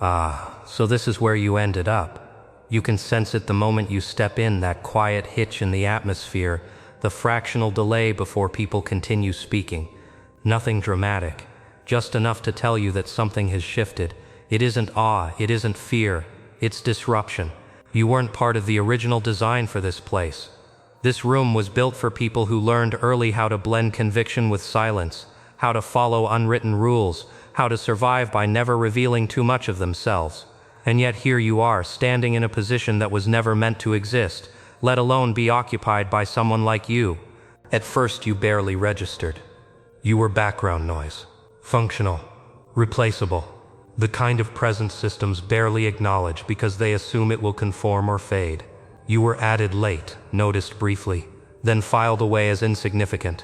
Ah, so this is where you ended up. You can sense it the moment you step in, that quiet hitch in the atmosphere, the fractional delay before people continue speaking. Nothing dramatic, just enough to tell you that something has shifted. It isn't awe, it isn't fear, it's disruption. You weren't part of the original design for this place. This room was built for people who learned early how to blend conviction with silence, how to follow unwritten rules, how to survive by never revealing too much of themselves. And yet here you are, standing in a position that was never meant to exist, let alone be occupied by someone like you. At first you barely registered. You were background noise. Functional. Replaceable. The kind of presence systems barely acknowledge because they assume it will conform or fade. You were added late, noticed briefly, then filed away as insignificant.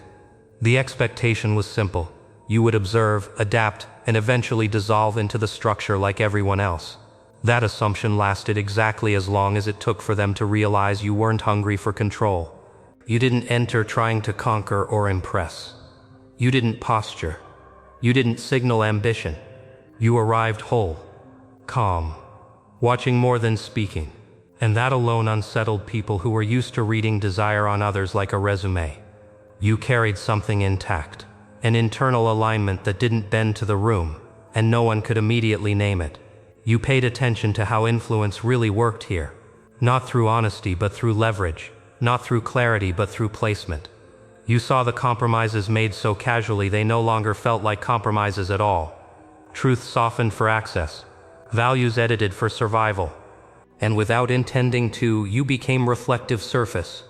The expectation was simple. You would observe, adapt, and eventually dissolve into the structure like everyone else. That assumption lasted exactly as long as it took for them to realize you weren't hungry for control. You didn't enter trying to conquer or impress. You didn't posture. You didn't signal ambition. You arrived whole, calm, watching more than speaking. And that alone unsettled people who were used to reading desire on others like a resume. You carried something intact, an internal alignment that didn't bend to the room, and no one could immediately name it. You paid attention to how influence really worked here, not through honesty but through leverage, not through clarity but through placement. You saw the compromises made so casually they no longer felt like compromises at all. Truth softened for access, values edited for survival. And without intending to, you became reflective surface.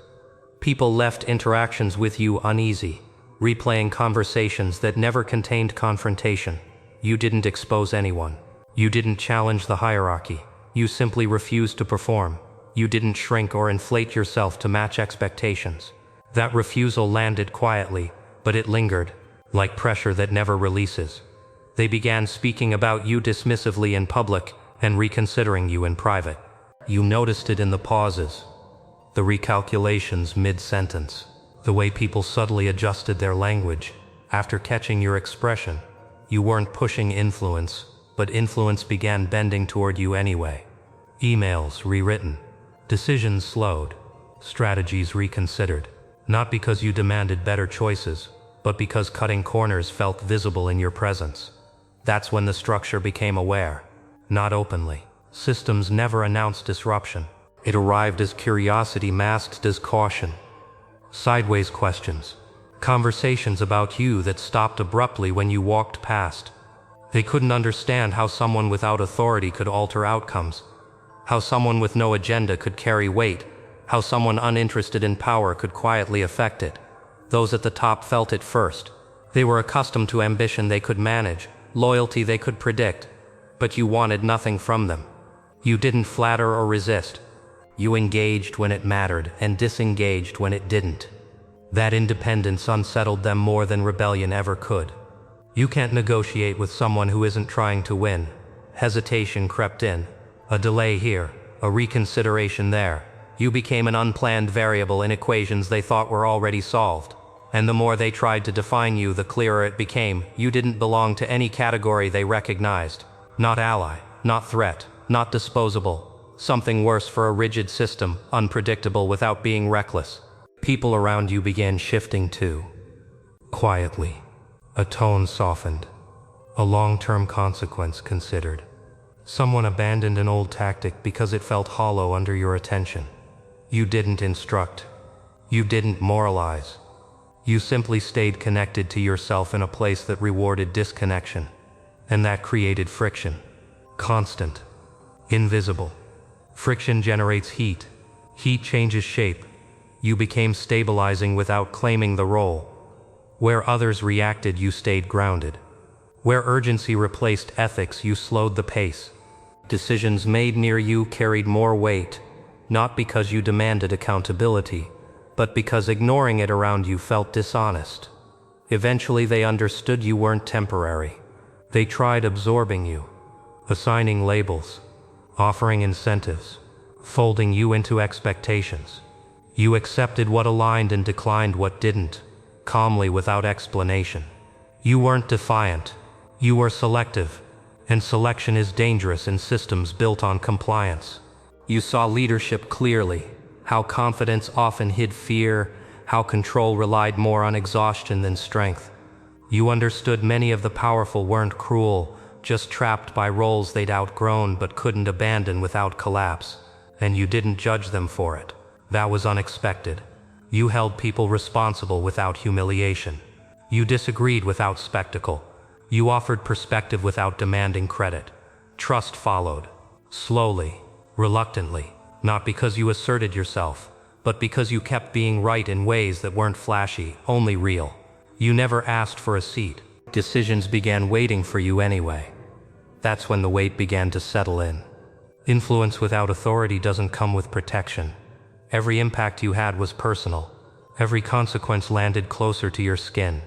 People left interactions with you uneasy, replaying conversations that never contained confrontation. You didn't expose anyone. You didn't challenge the hierarchy. You simply refused to perform. You didn't shrink or inflate yourself to match expectations. That refusal landed quietly, but it lingered, like pressure that never releases. They began speaking about you dismissively in public and reconsidering you in private. You noticed it in the pauses, the recalculations mid-sentence, the way people subtly adjusted their language. After catching your expression, you weren't pushing influence, but influence began bending toward you anyway. Emails rewritten, decisions slowed, strategies reconsidered, not because you demanded better choices, but because cutting corners felt visible in your presence. That's when the structure became aware, not openly. Systems never announced disruption. It arrived as curiosity masked as caution. Sideways questions. Conversations about you that stopped abruptly when you walked past. They couldn't understand how someone without authority could alter outcomes, how someone with no agenda could carry weight, how someone uninterested in power could quietly affect it. Those at the top felt it first. They were accustomed to ambition they could manage, loyalty they could predict, but you wanted nothing from them. You didn't flatter or resist. You engaged when it mattered and disengaged when it didn't. That independence unsettled them more than rebellion ever could. You can't negotiate with someone who isn't trying to win. Hesitation crept in. A delay here, a reconsideration there. You became an unplanned variable in equations they thought were already solved. And the more they tried to define you, the clearer it became. You didn't belong to any category they recognized. Not ally, not threat, not disposable. Something worse for a rigid system, unpredictable without being reckless. People around you began shifting too. Quietly. A tone softened. A long-term consequence considered. Someone abandoned an old tactic because it felt hollow under your attention. You didn't instruct. You didn't moralize. You simply stayed connected to yourself in a place that rewarded disconnection. And that created friction. Constant. Invisible. Friction generates heat. Heat changes shape. You became stabilizing without claiming the role. Where others reacted, you stayed grounded. Where urgency replaced ethics, you slowed the pace. Decisions made near you carried more weight, not because you demanded accountability, but because ignoring it around you felt dishonest. Eventually they understood you weren't temporary. They tried absorbing you, assigning labels, offering incentives, folding you into expectations. You accepted what aligned and declined what didn't, calmly without explanation. You weren't defiant. You were selective. And selection is dangerous in systems built on compliance. You saw leadership clearly, how confidence often hid fear, how control relied more on exhaustion than strength. You understood many of the powerful weren't cruel, just trapped by roles they'd outgrown but couldn't abandon without collapse. And you didn't judge them for it. That was unexpected. You held people responsible without humiliation. You disagreed without spectacle. You offered perspective without demanding credit. Trust followed. Slowly, reluctantly, not because you asserted yourself, but because you kept being right in ways that weren't flashy, only real. You never asked for a seat. Decisions began waiting for you anyway. That's when the weight began to settle in. Influence without authority doesn't come with protection. Every impact you had was personal. Every consequence landed closer to your skin.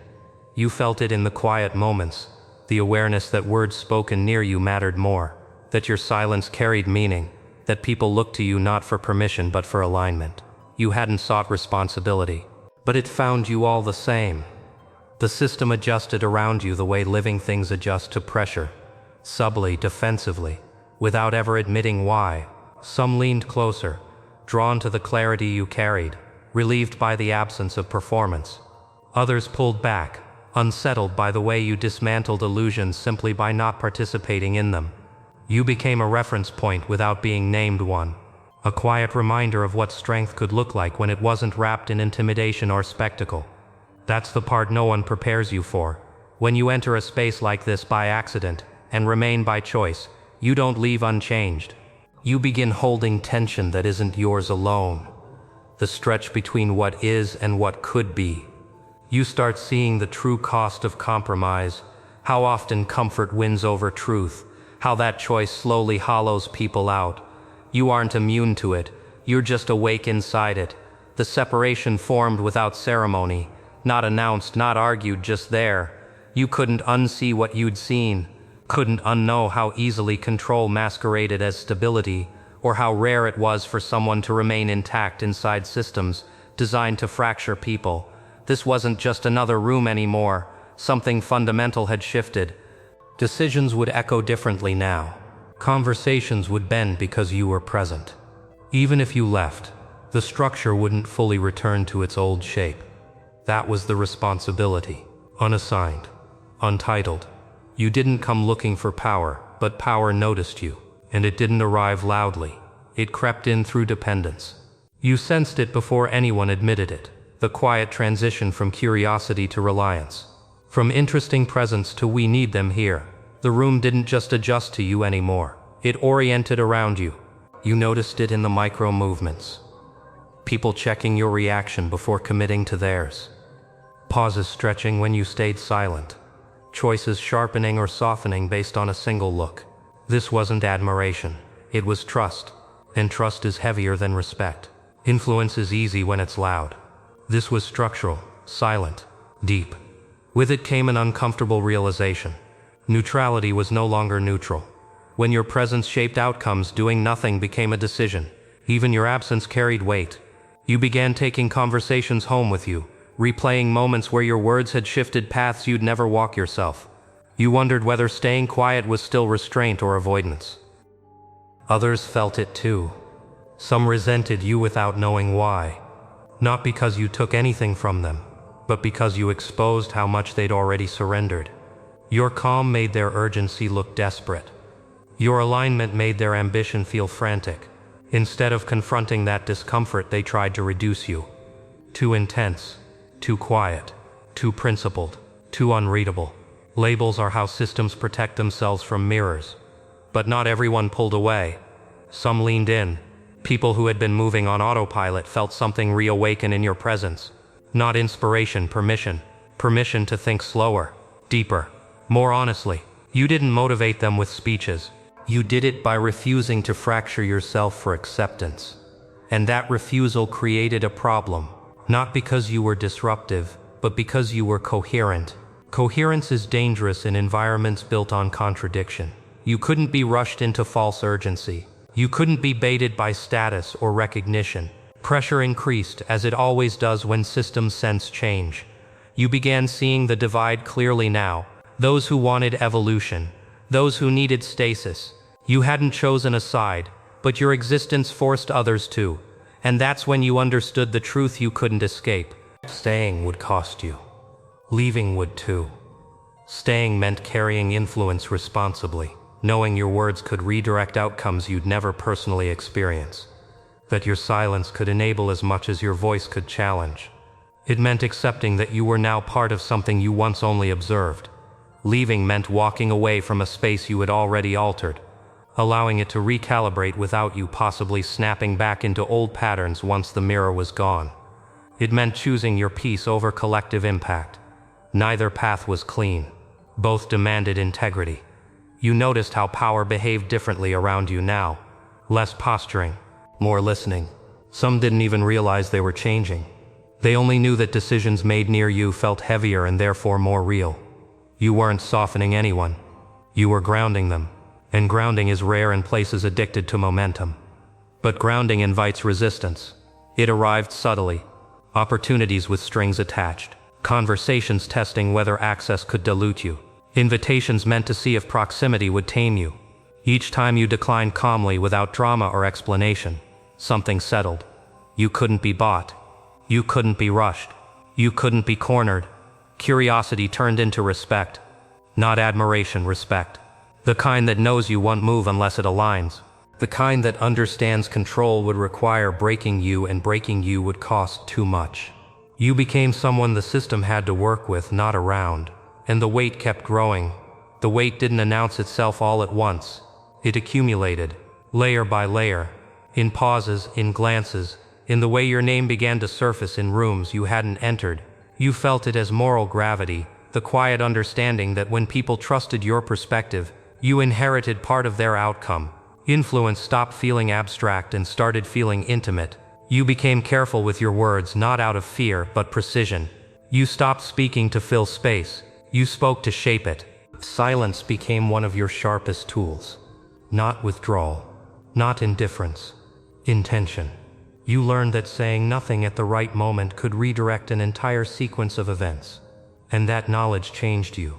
You felt it in the quiet moments, the awareness that words spoken near you mattered more, that your silence carried meaning, that people looked to you not for permission but for alignment. You hadn't sought responsibility, but it found you all the same. The system adjusted around you the way living things adjust to pressure, subtly, defensively, without ever admitting why. Some leaned closer, drawn to the clarity you carried, relieved by the absence of performance. Others pulled back, unsettled by the way you dismantled illusions simply by not participating in them. You became a reference point without being named one, a quiet reminder of what strength could look like when it wasn't wrapped in intimidation or spectacle. That's the part no one prepares you for. When you enter a space like this by accident, and remain by choice, you don't leave unchanged. You begin holding tension that isn't yours alone. The stretch between what is and what could be. You start seeing the true cost of compromise, how often comfort wins over truth, how that choice slowly hollows people out. You aren't immune to it, you're just awake inside it. The separation formed without ceremony, not announced, not argued, just there. You couldn't unsee what you'd seen, couldn't unknow how easily control masqueraded as stability, or how rare it was for someone to remain intact inside systems designed to fracture people. This wasn't just another room anymore. Something fundamental had shifted. Decisions would echo differently now. Conversations would bend because you were present. Even if you left, the structure wouldn't fully return to its old shape. That was the responsibility. Unassigned. Untitled. You didn't come looking for power, but power noticed you. And it didn't arrive loudly. It crept in through dependence. You sensed it before anyone admitted it. The quiet transition from curiosity to reliance. From interesting presence to we need them here. The room didn't just adjust to you anymore. It oriented around you. You noticed it in the micro movements. People checking your reaction before committing to theirs. Pauses stretching when you stayed silent. Choices sharpening or softening based on a single look. This wasn't admiration. It was trust. And trust is heavier than respect. Influence is easy when it's loud. This was structural, silent, deep. With it came an uncomfortable realization. Neutrality was no longer neutral. When your presence shaped outcomes, doing nothing became a decision. Even your absence carried weight. You began taking conversations home with you, replaying moments where your words had shifted paths you'd never walk yourself. You wondered whether staying quiet was still restraint or avoidance. Others felt it too. Some resented you without knowing why. Not because you took anything from them, but because you exposed how much they'd already surrendered. Your calm made their urgency look desperate. Your alignment made their ambition feel frantic. Instead of confronting that discomfort, they tried to reduce you. Too intense, too quiet, too principled, too unreadable. Labels are how systems protect themselves from mirrors. But not everyone pulled away. Some leaned in. People who had been moving on autopilot felt something reawaken in your presence. Not inspiration, permission. Permission to think slower, deeper, more honestly. You didn't motivate them with speeches. You did it by refusing to fracture yourself for acceptance. And that refusal created a problem. Not because you were disruptive, but because you were coherent. Coherence is dangerous in environments built on contradiction. You couldn't be rushed into false urgency. You couldn't be baited by status or recognition. Pressure increased, as it always does when systems sense change. You began seeing the divide clearly now. Those who wanted evolution, those who needed stasis. You hadn't chosen a side, but your existence forced others to. And that's when you understood the truth you couldn't escape. Staying would cost you. Leaving would too. Staying meant carrying influence responsibly, knowing your words could redirect outcomes you'd never personally experience. That your silence could enable as much as your voice could challenge. It meant accepting that you were now part of something you once only observed. Leaving meant walking away from a space you had already altered, allowing it to recalibrate without you possibly snapping back into old patterns once the mirror was gone. It meant choosing your peace over collective impact. Neither path was clean. Both demanded integrity. You noticed how power behaved differently around you now. Less posturing, more listening. Some didn't even realize they were changing. They only knew that decisions made near you felt heavier and therefore more real. You weren't softening anyone. You were grounding them. And grounding is rare in places addicted to momentum. But grounding invites resistance. It arrived subtly. Opportunities with strings attached. Conversations testing whether access could dilute you. Invitations meant to see if proximity would tame you. Each time you declined calmly without drama or explanation, something settled. You couldn't be bought. You couldn't be rushed. You couldn't be cornered. Curiosity turned into respect. Not admiration, respect. The kind that knows you won't move unless it aligns. The kind that understands control would require breaking you, and breaking you would cost too much. You became someone the system had to work with, not around. And the weight kept growing. The weight didn't announce itself all at once. It accumulated, layer by layer, in pauses, in glances, in the way your name began to surface in rooms you hadn't entered. You felt it as moral gravity, the quiet understanding that when people trusted your perspective, you inherited part of their outcome. Influence stopped feeling abstract and started feeling intimate. You became careful with your words, not out of fear, but precision. You stopped speaking to fill space. You spoke to shape it. Silence became one of your sharpest tools. Not withdrawal, not indifference, intention. You learned that saying nothing at the right moment could redirect an entire sequence of events. And that knowledge changed you.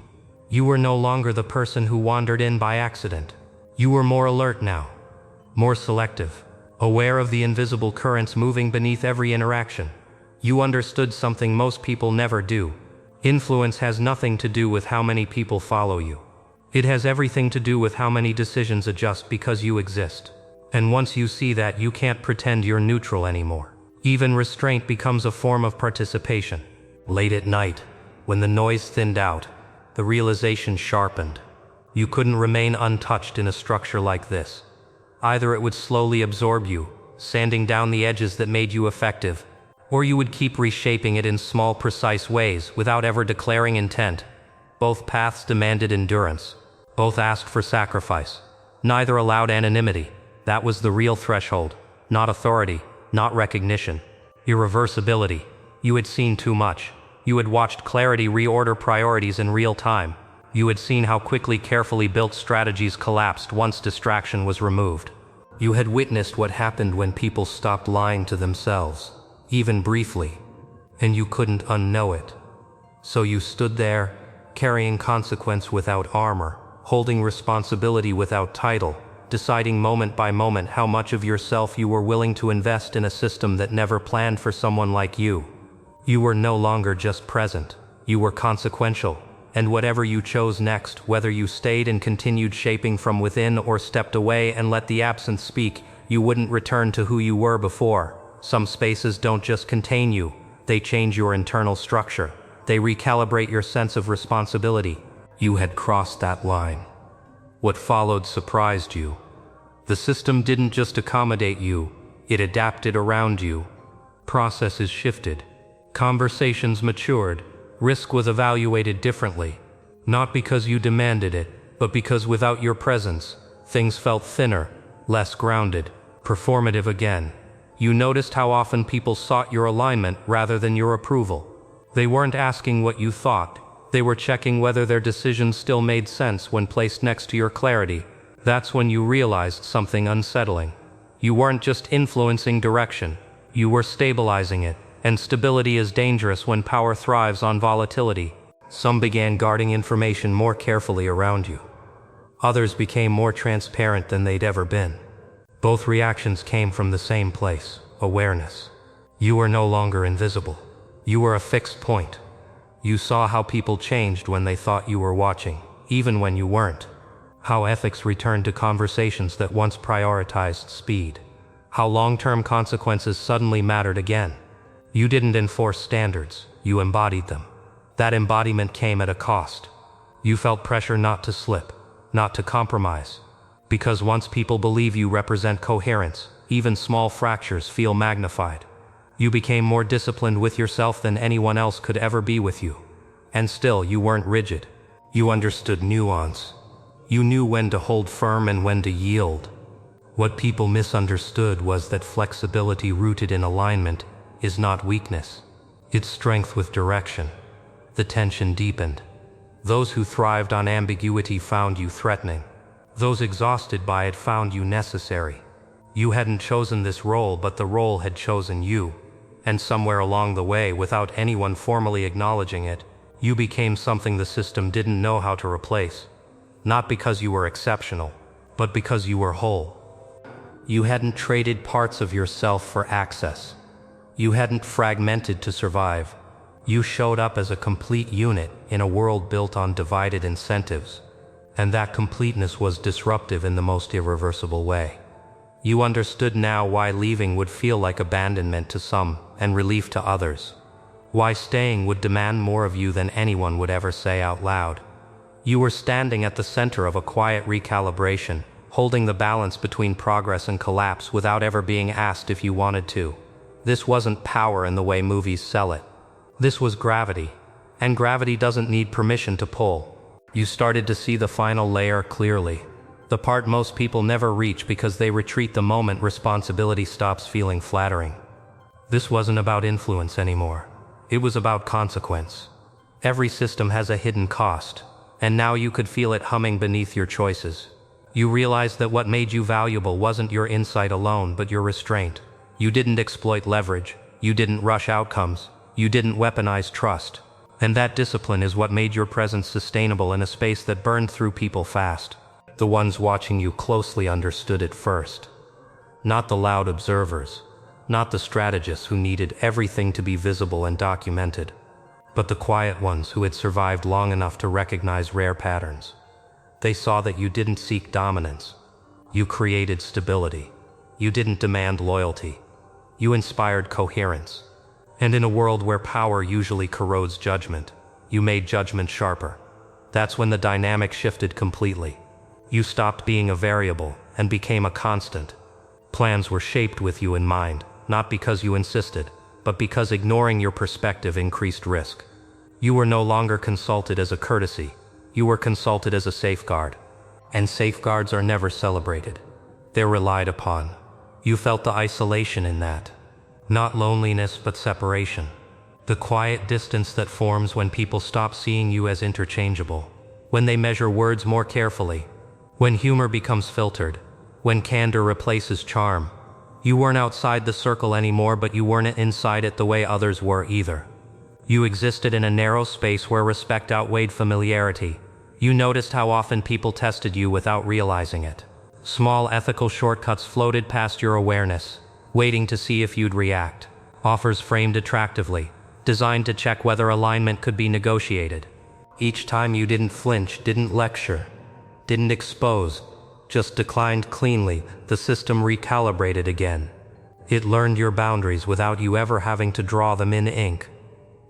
You were no longer the person who wandered in by accident. You were more alert now, more selective, aware of the invisible currents moving beneath every interaction. You understood something most people never do. Influence has nothing to do with how many people follow you. It has everything to do with how many decisions adjust because you exist. And once you see that, you can't pretend you're neutral anymore. Even restraint becomes a form of participation. Late at night, when the noise thinned out, the realization sharpened. You couldn't remain untouched in a structure like this. Either it would slowly absorb you, sanding down the edges that made you effective, or you would keep reshaping it in small, precise ways without ever declaring intent. Both paths demanded endurance. Both asked for sacrifice. Neither allowed anonymity. That was the real threshold. Not authority, not recognition. Irreversibility. You had seen too much. You had watched clarity reorder priorities in real time. You had seen how quickly carefully built strategies collapsed once distraction was removed. You had witnessed what happened when people stopped lying to themselves, even briefly, and you couldn't unknow it. So you stood there, carrying consequence without armor, holding responsibility without title, deciding moment by moment how much of yourself you were willing to invest in a system that never planned for someone like you. You were no longer just present. You were consequential. And whatever you chose next, whether you stayed and continued shaping from within or stepped away and let the absence speak, you wouldn't return to who you were before. Some spaces don't just contain you, they change your internal structure. They recalibrate your sense of responsibility. You had crossed that line. What followed surprised you. The system didn't just accommodate you, it adapted around you. Processes shifted. Conversations matured. Risk was evaluated differently, not because you demanded it, but because without your presence, things felt thinner, less grounded, performative again. You noticed how often people sought your alignment rather than your approval. They weren't asking what you thought, they were checking whether their decisions still made sense when placed next to your clarity. That's when you realized something unsettling. You weren't just influencing direction, you were stabilizing it. And stability is dangerous when power thrives on volatility. Some began guarding information more carefully around you. Others became more transparent than they'd ever been. Both reactions came from the same place, awareness. You were no longer invisible. You were a fixed point. You saw how people changed when they thought you were watching, even when you weren't. How ethics returned to conversations that once prioritized speed. How long-term consequences suddenly mattered again. You didn't enforce standards, you embodied them. That embodiment came at a cost. You felt pressure not to slip, not to compromise. Because once people believe you represent coherence, even small fractures feel magnified. You became more disciplined with yourself than anyone else could ever be with you. And still, you weren't rigid. You understood nuance. You knew when to hold firm and when to yield. What people misunderstood was that flexibility rooted in alignment is not weakness. It's strength with direction. The tension deepened. Those who thrived on ambiguity found you threatening. Those exhausted by it found you necessary. You hadn't chosen this role, but the role had chosen you. And somewhere along the way, without anyone formally acknowledging it, you became something the system didn't know how to replace. Not because you were exceptional, but because you were whole. You hadn't traded parts of yourself for access. You hadn't fragmented to survive. You showed up as a complete unit in a world built on divided incentives. And that completeness was disruptive in the most irreversible way. You understood now why leaving would feel like abandonment to some and relief to others. Why staying would demand more of you than anyone would ever say out loud. You were standing at the center of a quiet recalibration, holding the balance between progress and collapse without ever being asked if you wanted to. This wasn't power in the way movies sell it. This was gravity. And gravity doesn't need permission to pull. You started to see the final layer clearly. The part most people never reach because they retreat the moment responsibility stops feeling flattering. This wasn't about influence anymore. It was about consequence. Every system has a hidden cost, and now you could feel it humming beneath your choices. You realized that what made you valuable wasn't your insight alone, but your restraint. You didn't exploit leverage. You didn't rush outcomes. You didn't weaponize trust. And that discipline is what made your presence sustainable in a space that burned through people fast. The ones watching you closely understood it first. Not the loud observers. Not the strategists who needed everything to be visible and documented. But the quiet ones who had survived long enough to recognize rare patterns. They saw that you didn't seek dominance. You created stability. You didn't demand loyalty. You inspired coherence. And in a world where power usually corrodes judgment, you made judgment sharper. That's when the dynamic shifted completely. You stopped being a variable and became a constant. Plans were shaped with you in mind, not because you insisted, but because ignoring your perspective increased risk. You were no longer consulted as a courtesy. You were consulted as a safeguard. And safeguards are never celebrated. They're relied upon. You felt the isolation in that. Not loneliness, but separation. The quiet distance that forms when people stop seeing you as interchangeable. When they measure words more carefully. When humor becomes filtered. When candor replaces charm. You weren't outside the circle anymore, but you weren't inside it the way others were either. You existed in a narrow space where respect outweighed familiarity. You noticed how often people tested you without realizing it. Small ethical shortcuts floated past your awareness, waiting to see if you'd react. Offers framed attractively, designed to check whether alignment could be negotiated. Each time you didn't flinch, didn't lecture, didn't expose, just declined cleanly, the system recalibrated again. It learned your boundaries without you ever having to draw them in ink.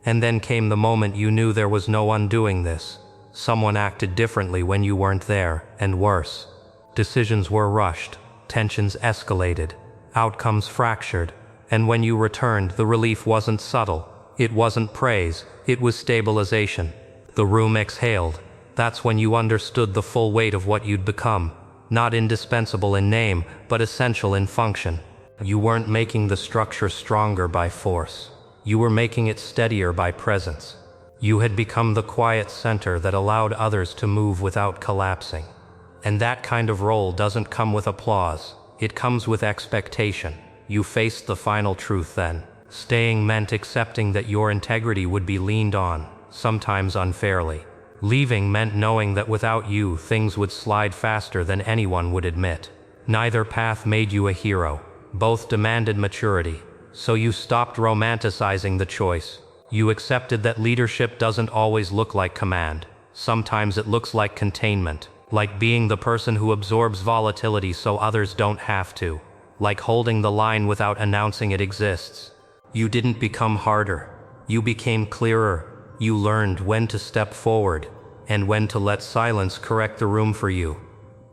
And then came the moment you knew there was no undoing this. Someone acted differently when you weren't there, and worse. Decisions were rushed, tensions escalated, outcomes fractured, and when you returned, the relief wasn't subtle. It wasn't praise, it was stabilization. The room exhaled. That's when you understood the full weight of what you'd become. Not indispensable in name, but essential in function. You weren't making the structure stronger by force. You were making it steadier by presence. You had become the quiet center that allowed others to move without collapsing. And that kind of role doesn't come with applause. It comes with expectation. You faced the final truth then. Staying meant accepting that your integrity would be leaned on, sometimes unfairly. Leaving meant knowing that without you, things would slide faster than anyone would admit. Neither path made you a hero. Both demanded maturity. So you stopped romanticizing the choice. You accepted that leadership doesn't always look like command. Sometimes it looks like containment. Like being the person who absorbs volatility so others don't have to. Like holding the line without announcing it exists. You didn't become harder. You became clearer. You learned when to step forward, and when to let silence correct the room for you.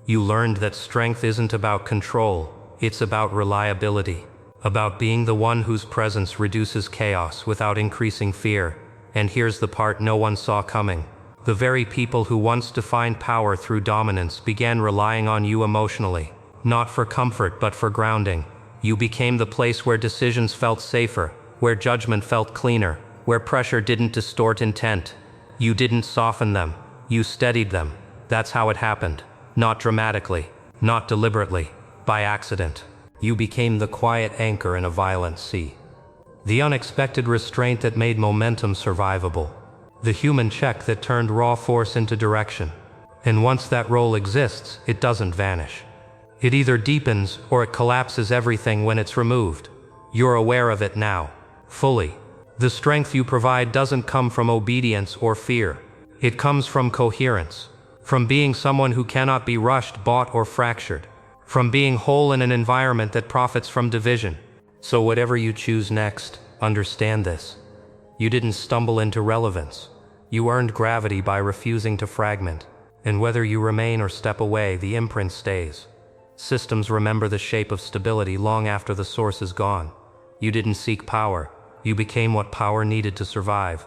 You learned that strength isn't about control, it's about reliability. About being the one whose presence reduces chaos without increasing fear. And here's the part no one saw coming. The very people who once defined power through dominance began relying on you emotionally. Not for comfort but for grounding. You became the place where decisions felt safer, where judgment felt cleaner, where pressure didn't distort intent. You didn't soften them, you steadied them. That's how it happened. Not dramatically, not deliberately, by accident. You became the quiet anchor in a violent sea. The unexpected restraint that made momentum survivable. The human check that turned raw force into direction. And once that role exists, it doesn't vanish. It either deepens or it collapses everything when it's removed. You're aware of it now, fully. The strength you provide doesn't come from obedience or fear. It comes from coherence. From being someone who cannot be rushed, bought, or fractured. From being whole in an environment that profits from division. So whatever you choose next, understand this. You didn't stumble into relevance. You earned gravity by refusing to fragment. And whether you remain or step away, the imprint stays. Systems remember the shape of stability long after the source is gone. You didn't seek power. You became what power needed to survive.